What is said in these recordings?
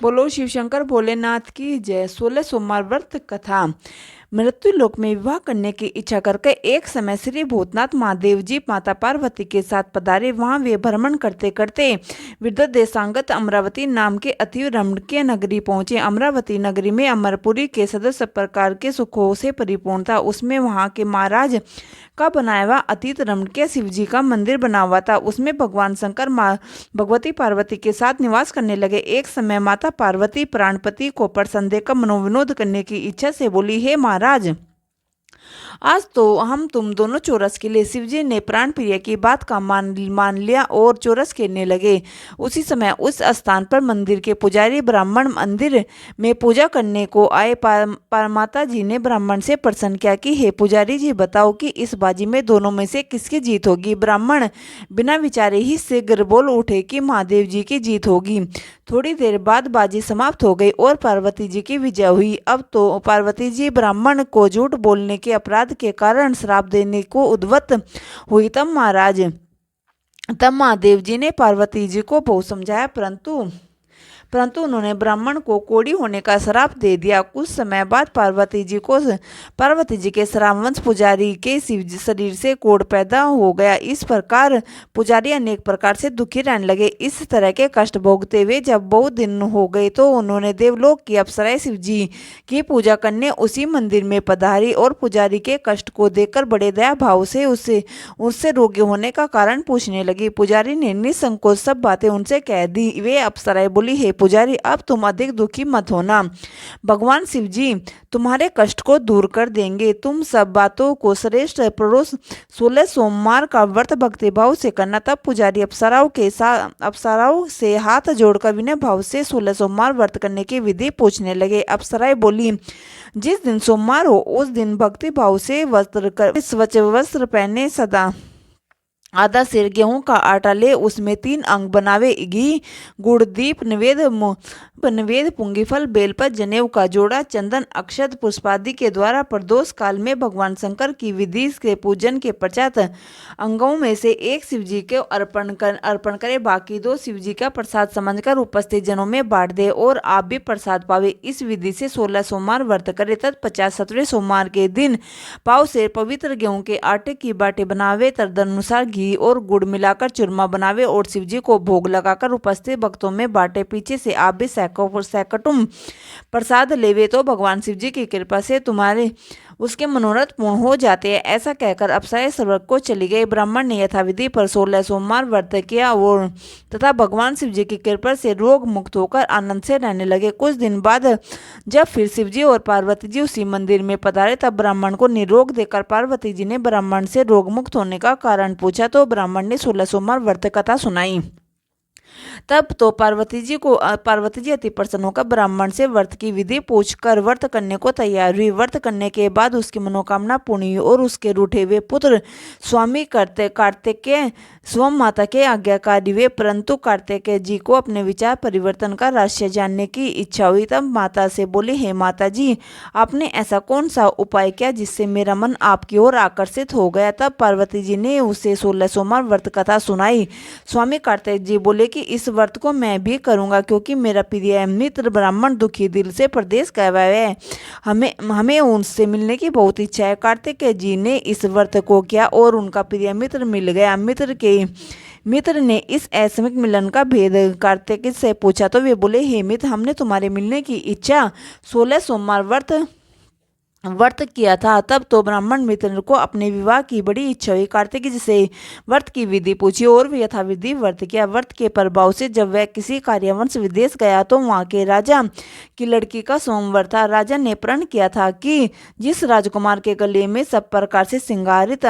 बोलो शिव शंकर भोलेनाथ की जय। 16 सोमवार व्रत कथा। मृत्यु लोक में विवाह करने की इच्छा करके एक समय श्री भूतनाथ महादेव जी माता पार्वती के साथ पधारे। वहां वे भ्रमण करते करते विद्युत देशांगत अमरावती नाम के अति रमणीय नगरी पहुंचे। अमरावती नगरी में अमरपुरी के सदस्य प्रकार के सुखों से परिपूर्ण था। उसमें वहां के महाराज का बनाया हुआ अतीत रमणीय शिव जी का मंदिर बना हुआ था। उसमें भगवान शंकर माँ भगवती पार्वती के साथ निवास करने लगे। एक समय माता पार्वती प्राणपति को प्रसन्न देकर मनोविनोद करने की इच्छा से बोली, हे महाराज, आज तो हम तुम दोनों चौरस के लिए। शिवजी ने प्राण प्रिय की बात का मान लिया और चौरस खेलने लगे। उसी समय उस स्थान पर मंदिर के पुजारी ब्राह्मण मंदिर में पूजा करने को आए। माता जी ने ब्राह्मण से प्रश्न किया कि हे पुजारी जी, बताओ कि इस बाजी में दोनों में से किसकी जीत होगी। ब्राह्मण बिना विचारे ही शीघ्र बोल उठे कि महादेव जी की जीत होगी। थोड़ी देर बाद बाजी समाप्त हो गई और पार्वती जी की विजय हुई। अब तो पार्वती जी ब्राह्मण को झूठ बोलने के अपराध के कारण श्राप देने को उद्यत हुई। तब महादेव जी ने पार्वती जी को बहुत समझाया, परंतु उन्होंने ब्राह्मण को कोढ़ी होने का श्राप दे दिया। कुछ समय बाद पार्वती जी के श्राववंश पुजारी के शरीर से कोढ़ पैदा हो गया। इस प्रकार पुजारी अनेक प्रकार से दुखी रहने लगे। इस तरह के कष्ट भोगते हुए जब बहुत दिन हो गए तो उन्होंने देवलोक की अप्सराएं शिव जी की पूजा करने उसी मंदिर में पधारी और पुजारी के कष्ट को देखकर बड़े दया भाव से उससे रोगी होने का कारण पूछने लगी। पुजारी ने निसंकोच सब बातें उनसे कह दी। वे अप्सराएं बोली, हे पुजारी, अब तुम अधिक दुखी मत होना। भगवान शिव जी तुम्हारे कष्ट को दूर कर देंगे। तुम सब बातों को श्रेष्ठ परोस 16 सोमवार का व्रत भक्ति भाव से करना। तब पुजारी अप्सराओं से हाथ जोड़कर विनय भाव से 16 सोमवार व्रत करने की विधि पूछने लगे। अप्सराएं बोली, जिस दिन सोमवार हो उस दिन भक्ति भाव से स्वच्छ वस्त्र पहने, सदा आधा सेर गेहूं का आटा ले, उसमें 3 अंग बनावे, घी गुड़ दीप नवेद पुंगीफल बेलपत जनेऊ का जोड़ा, चंदन अक्षत पुष्पादि के द्वारा प्रदोष काल में भगवान शंकर की विधि के पूजन के पश्चात अंगों में से एक शिवजी के अर्पण करे। बाकी 2 शिवजी का प्रसाद समझकर उपस्थित जनों में बांट दे और आप भी प्रसाद पावे। इस विधि से 16 सोमवार व्रत करे। तत्पश्चात 17वें सोमवार के दिन पाव से पवित्र गेहूं के आटे की बाटे बनावे, तदनुसार घी और गुड़ मिलाकर चूरमा बनावे और शिवजी को भोग लगाकर उपस्थित भक्तों में बांटे। पीछे से आप भी सैकटुम प्रसाद लेवे तो भगवान शिवजी की कृपा से तुम्हारे उसके मनोरथ पूर्ण हो जाते हैं। ऐसा कहकर अप्सराएं स्वर्ग को चली गई। ब्राह्मण ने यथाविधि पर 16 सोमवार व्रत किया और तथा भगवान शिवजी की कृपा से रोग मुक्त होकर आनंद से रहने लगे। कुछ दिन बाद जब फिर शिवजी और पार्वती जी उसी मंदिर में पधारे तब ब्राह्मण को निरोग देकर पार्वती जी ने ब्राह्मण से रोग मुक्त होने का कारण पूछा तो ब्राह्मण ने 16 सोमवार व्रत कथा सुनाई। तब तो पार्वती जी अति प्रसन्न होकर ब्राह्मण से व्रत की विधि पूछकर व्रत करने को तैयार हुई। व्रत करने के बाद उसकी मनोकामना पूर्ण हुई और उसके रूठे हुए पुत्र स्वामी कार्तिकेय स्वयं माता के आज्ञाकारी हुए। परंतु कार्तिकेय जी को अपने विचार परिवर्तन का रहस्य जानने की इच्छा हुई। तब माता से बोले, हे माता जी, आपने ऐसा कौन सा उपाय किया जिससे मेरा मन आपकी ओर आकर्षित हो गया। तब पार्वती जी ने उसे 16 सोमवार व्रत कथा सुनाई। स्वामी कार्तिक जी बोले कि इस व्रत को मैं भी करूंगा, क्योंकि मेरा प्रिय मित्र ब्राह्मण दुखी दिल से प्रदेश गया है। हमें उनसे मिलने की बहुत इच्छा है। कार्तिकेय जी ने इस व्रत को किया और उनका प्रिय मित्र मिल गया। मित्र ने इस अकस्मिक मिलन का भेद कार्तिकेय से पूछा तो वे बोले, हे मित्र, हमने तुम्हारे मिलने की इच्छा 16 सोमवार व्रत किया था। तब तो ब्राह्मण मित्र को अपने विवाह की बड़ी इच्छा हुई। कार्तिक जी से व्रत की विधि पूछी और वे यथाविधि व्रत किया। व्रत के प्रभाव से जब वह किसी कार्यवश विदेश गया तो वहां के राजा की लड़की का सोमवार था। राजा ने प्रण किया था कि जिस राजकुमार के गले में सब प्रकार से श्रृंगारित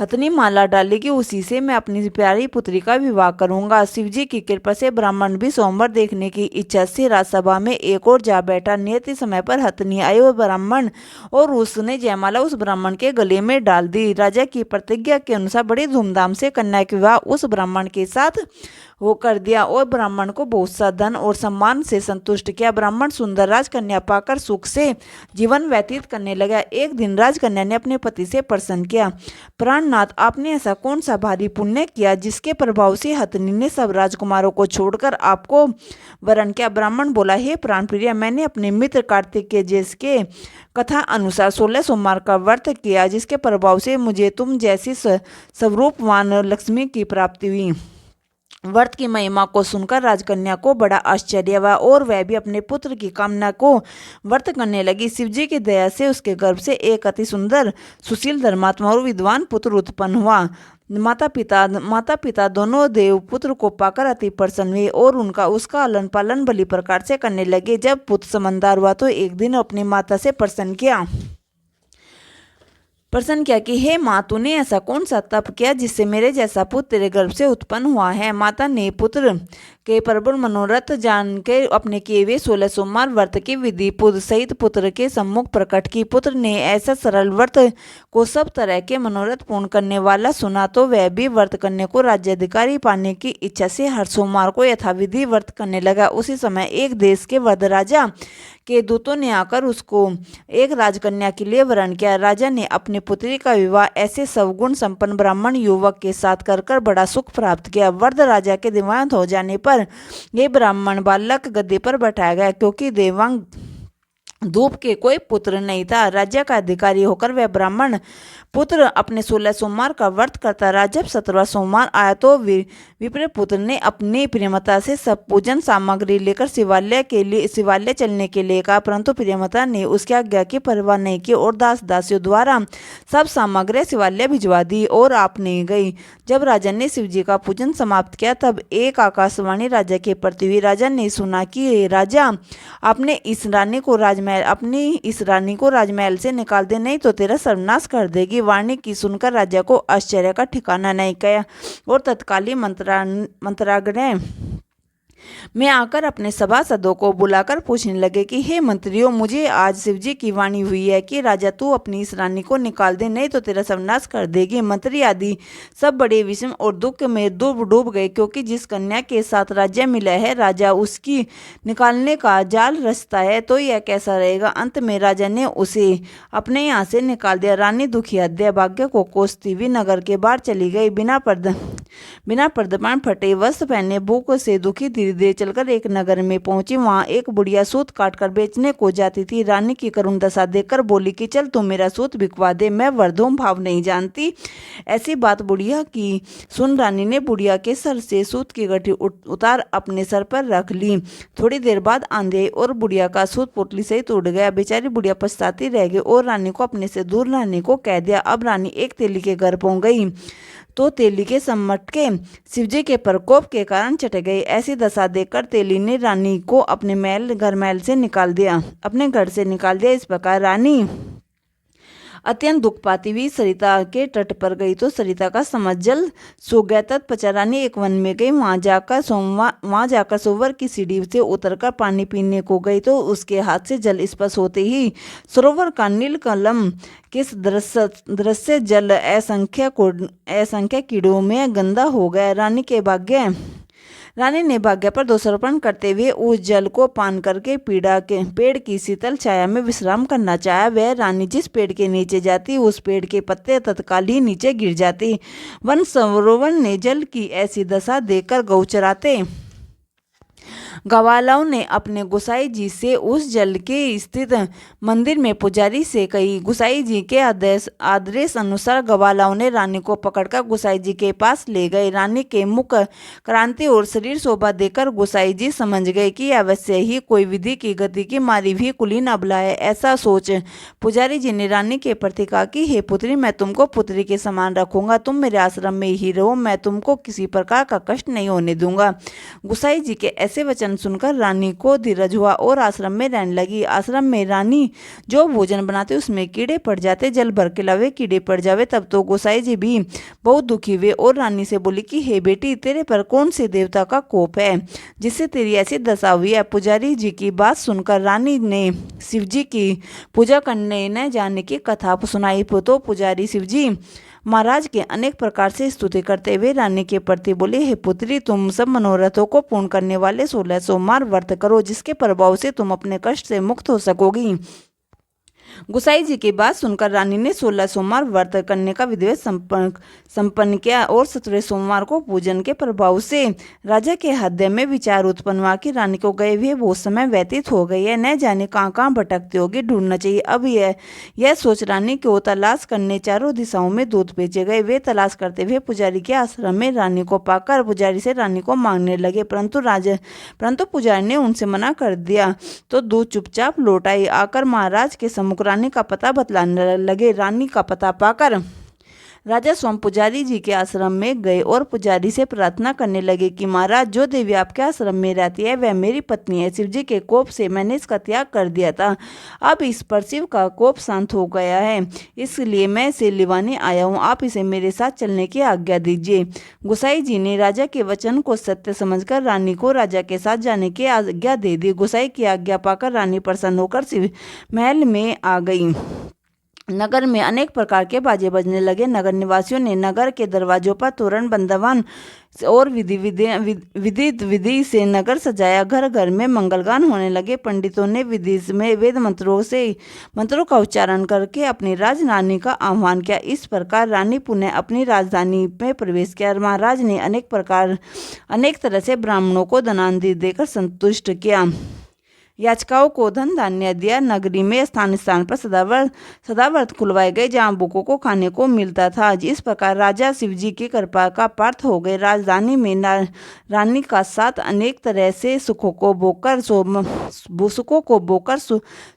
हथनी माला डालेगी उसी से मैं अपनी प्यारी पुत्री का विवाह करूंगा। शिवजी की कृपा से ब्राह्मण भी सोमवार देखने की इच्छा से राजसभा में एक और जा बैठा। नियत समय पर हथनी आई और ब्राह्मण और उसने जयमाला उस ब्राह्मण के गले में डाल दी। राजा की प्रतिज्ञा के अनुसार बड़ी धूमधाम से कन्या का विवाह उस ब्राह्मण के साथ हो कर दिया और ब्राह्मण को बहुत सा धन और सम्मान से संतुष्ट किया। ब्राह्मण सुंदर राजकन्या पाकर सुख से जीवन व्यतीत करने लगा। एक दिन राजकन्या ने अपने पति से प्रश्न किया, प्राणनाथ, आपने ऐसा कौन सा भारी पुण्य किया जिसके प्रभाव से हथिनी ने सब राजकुमारों को छोड़कर आपको वरण किया? ब्राह्मण बोला, हे प्राणप्रिय, मैंने अपने मित्र कार्तिकेय के कथा अनुसार 16 सोमवार का व्रत किया, जिसके प्रभाव से मुझे तुम जैसी स्वरूपवान लक्ष्मी की प्राप्ति हुई। व्रत की महिमा को सुनकर राजकन्या को बड़ा आश्चर्य हुआ और वह भी अपने पुत्र की कामना को व्रत करने लगी। शिवजी की दया से उसके गर्भ से एक अति सुंदर, सुशील, धर्मात्मा और विद्वान पुत्र उत्पन्न हुआ। माता पिता दोनों देव पुत्र को पाकर अति प्रसन्न हुए और उसका लालन पालन भली प्रकार से करने लगे। जब पुत्र समझदार हुआ तो एक दिन अपनी माता से प्रश्न किया कि हे माँ, तूने ऐसा कौन सा तप किया जिससे मेरे जैसा पुत्र तेरे गर्भ से उत्पन्न हुआ है? माता ने पुत्र के प्रबल मनोरथ जान के अपने किए हुए 16 सोमवार व्रत की विधि पुत्र सहित पुत्र के सम्मुख प्रकट की। पुत्र ने ऐसा सरल व्रत को सब तरह के मनोरथ पूर्ण करने वाला सुना तो वह भी व्रत करने को राज्याधिकारी पाने की इच्छा से हर सोमवार को यथाविधि व्रत करने लगा। उसी समय एक देश के वृद्ध राजा के दूतों ने आकर उसको एक राजकन्या के लिए वरण किया। राजा ने अपनी पुत्री का विवाह ऐसे सवगुण संपन्न ब्राह्मण युवक के साथ कर बड़ा सुख प्राप्त किया। वृद्ध राजा के देहांत हो जाने पर ये ब्राह्मण बालक गद्दी पर बैठाया गया, क्योंकि देवांग धूप के कोई पुत्र नहीं था। राज्य का अधिकारी होकर वह ब्राह्मण पुत्र अपने 16 सोमवार का व्रत करता रहा। जब 17वां सोमवार आया तो विप्र पुत्र ने अपनी प्रियमता से सब पूजन सामग्री लेकर शिवालय चलने के लिए कहा, परंतु प्रियमता ने उसकी आज्ञा की परवाह नहीं की और दास दासियों द्वारा सब सामग्री शिवालय भिजवा दी और आप नहीं गई। जब राजा ने शिवजी का पूजन समाप्त किया तब एक आकाशवाणी राजा के प्रति हुई। राजा ने सुना कि राजा, अपनी इस रानी को राजमहल से निकाल दे, नहीं तो तेरा सर्वनाश कर देगी। वाणी की सुनकर राजा को आश्चर्य का ठिकाना नहीं गया और तत्कालीन मंत्रालय में आकर अपने सभासदों को बुलाकर पूछने लगे कि हे मंत्रियों, मुझे आज शिवजी की वाणी हुई है कि राजा, तू अपनी इस रानी को निकाल दे, नहीं तो तेरा सर्वनाश कर देगी। मंत्री आदि सब बड़े विषम और दुख में डूब गए, क्योंकि जिस कन्या के साथ राज्य मिला है राजा उसकी निकालने का जाल रचता है, तो यह कैसा रहेगा। अंत में राजा ने उसे अपने यहाँ से निकाल दिया। रानी दुखी अध्यय भाग्य को कोसती हुई नगर के बाहर चली गई। बिना पर्दपान फटे वस्त्र पहने भूख से दुखी धीरे धीरे चलकर एक नगर में पहुंची। वहां एक बुढ़िया सूत काटकर बेचने को जाती थी। रानी की करुण दशा देखकर बोली कि चल तू मेरा सूत बिकवा दे, मैं वर्धों भाव नहीं जानती। ऐसी बात बुढ़िया की सुन रानी ने बुढ़िया के सर से सूत की गठी उतार अपने सर पर रख ली। थोड़ी देर बाद आंधी आई और बुढ़िया का सूत पोटली सहित उड़ गया। बेचारी बुढ़िया पछताती रह गई और रानी को अपने से दूर रहने को कह दिया। अब रानी एक तेली के घर पहुंच गई तो तेली के सम्मट के शिवजी के प्रकोप के कारण चट गई। ऐसी दशा देखकर तेली ने रानी को अपने घर से निकाल दिया। इस प्रकार रानी अत्यंत दुख पाती हुई सरिता के तट पर गई तो सरिता का समझ जल सूख गया। तत्पश्चात रानी एक वन में गई। वहां जाकर सरोवर की सीढ़ी से उतरकर पानी पीने को गई तो उसके हाथ से जल स्पर्श होते ही सरोवर का नील कलम के दृश्य जल असंख्य कीड़ों में गंदा हो गया। रानी ने भाग्य पर दोषारोपण करते हुए उस जल को पान करके पेड़ की शीतल छाया में विश्राम करना चाहा। वह रानी जिस पेड़ के नीचे जाती उस पेड़ के पत्ते तत्काल ही नीचे गिर जाती। वन सरोवर ने जल की ऐसी दशा देखकर गौ चराते गवालाओं ने अपने गोसाई जी से उस जल के स्थित मंदिर में पुजारी से कही। गोसाई जी के आदेश अनुसार गवालाओं ने रानी को पकड़कर गोसाई जी के पास ले गए। रानी के मुख क्रांति और शरीर शोभा देखकर गोसाई जी समझ गए कि अवश्य ही कोई विधि की गति की मारी भी कुलीन अबला है। ऐसा सोच पुजारी जी ने रानी के प्रति कहा कि हे पुत्री, मैं तुमको पुत्री के समान रखूंगा, तुम मेरे आश्रम में ही रहो, मैं तुमको किसी प्रकार का कष्ट नहीं होने दूंगा। गोसाई जी के ऐसे वचन सुनकर रानी को धीरज हुआ और आश्रम में रहने लगी। आश्रम में रानी जो भोजन बनाते उसमें कीड़े पड़ जाते, जल भर के लावे कीड़े पड़ जावे। तब तो गोसाई जी भी बहुत दुखी हुए और रानी से बोली कि हे बेटी, तेरे पर कौन से देवता का कोप है जिससे तेरी ऐसी दशा हुई है। पुजारी जी की बात सुनकर रानी ने शिवजी की पूजा करने न जाने की कथा सुनाई तो पुजारी शिवजी महाराज के अनेक प्रकार से स्तुति करते हुए रानी के प्रति बोले, हे पुत्री, तुम सब मनोरथों को पूर्ण करने वाले 16 सोमवार व्रत करो, जिसके प्रभाव से तुम अपने कष्ट से मुक्त हो सकोगी। गुसाई जी की बात सुनकर रानी ने 16 सोमवार व्रत करने का विधिवत संपन्न किया और 17वें सोमवार को पूजन के प्रभाव से राजा के हृदय में विचार उत्पन्न हुआ कि रानी को गए हुए बहुत समय व्यतीत हो गई है, न जाने कहाँ कहाँ भटकती होगी, ढूंढना चाहिए। अब यह सोच रानी को तलाश करने चारों दिशाओं में दूत भेजे गए। वे तलाश करते हुए पुजारी के आश्रम में रानी को पाकर पुजारी से रानी को मांगने लगे, परंतु पुजारी ने उनसे मना कर दिया। तो दूत चुपचाप लौट आई। आकर महाराज के सम्मुख रानी का पता बतलाने लगे। रानी का पता पाकर राजा स्वयं पुजारी जी के आश्रम में गए और पुजारी से प्रार्थना करने लगे कि महाराज, जो देवी आपके आश्रम में रहती है वह मेरी पत्नी है। शिव जी के कोप से मैंने इसका त्याग कर दिया था। अब इस पर शिव का कोप शांत हो गया है, इसलिए मैं इसे लिवाने आया हूँ। आप इसे मेरे साथ चलने की आज्ञा दीजिए। गुसाई जी ने राजा के वचन को सत्य समझकर रानी को राजा के साथ जाने की आज्ञा दे दी। गुसाई की आज्ञा पाकर रानी प्रसन्न होकर शिव महल में आ गई। नगर में अनेक प्रकार के बाजे बजने लगे। नगर निवासियों ने नगर के दरवाजों पर तोरण बंधवान और विधि से नगर सजाया। घर घर में मंगलगान होने लगे। पंडितों ने विधि में वेद मंत्रों का उच्चारण करके अपनी राजरानी का आह्वान किया। इस प्रकार रानी पुनः अपनी राजधानी में प्रवेश किया। महाराज ने अनेक तरह से ब्राह्मणों को धनादि देकर संतुष्ट किया। याचिकाओं को धन धान्य दिया। नगरी में स्थान स्थान पर सदाव्रत खुलवाए गए, जहाँ बुकों को खाने को मिलता था। इस प्रकार राजा शिव जी की कृपा का पात्र हो गए। राजधानी में रानी का साथ अनेक तरह से सुखों को बोकर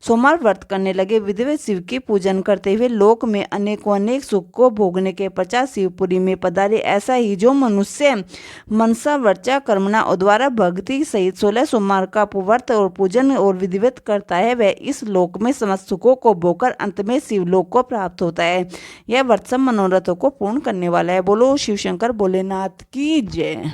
सोमवार व्रत करने लगे। विधिवत शिव की पूजन करते हुए लोक में अनेक सुख को भोगने के पश्चात शिवपुरी में पधारे। ऐसा ही जो मनुष्य मनसा वर्चा कर्मणा और द्वारा भक्ति सहित 16 सोमवार का व्रत और पूजन और विधिवत करता है, वह इस लोक में समस्त सुखों को भोगकर अंत में शिवलोक को प्राप्त होता है। यह व्रत सब मनोरथों को पूर्ण करने वाला है। बोलो शिव शंकर भोलेनाथ की जय।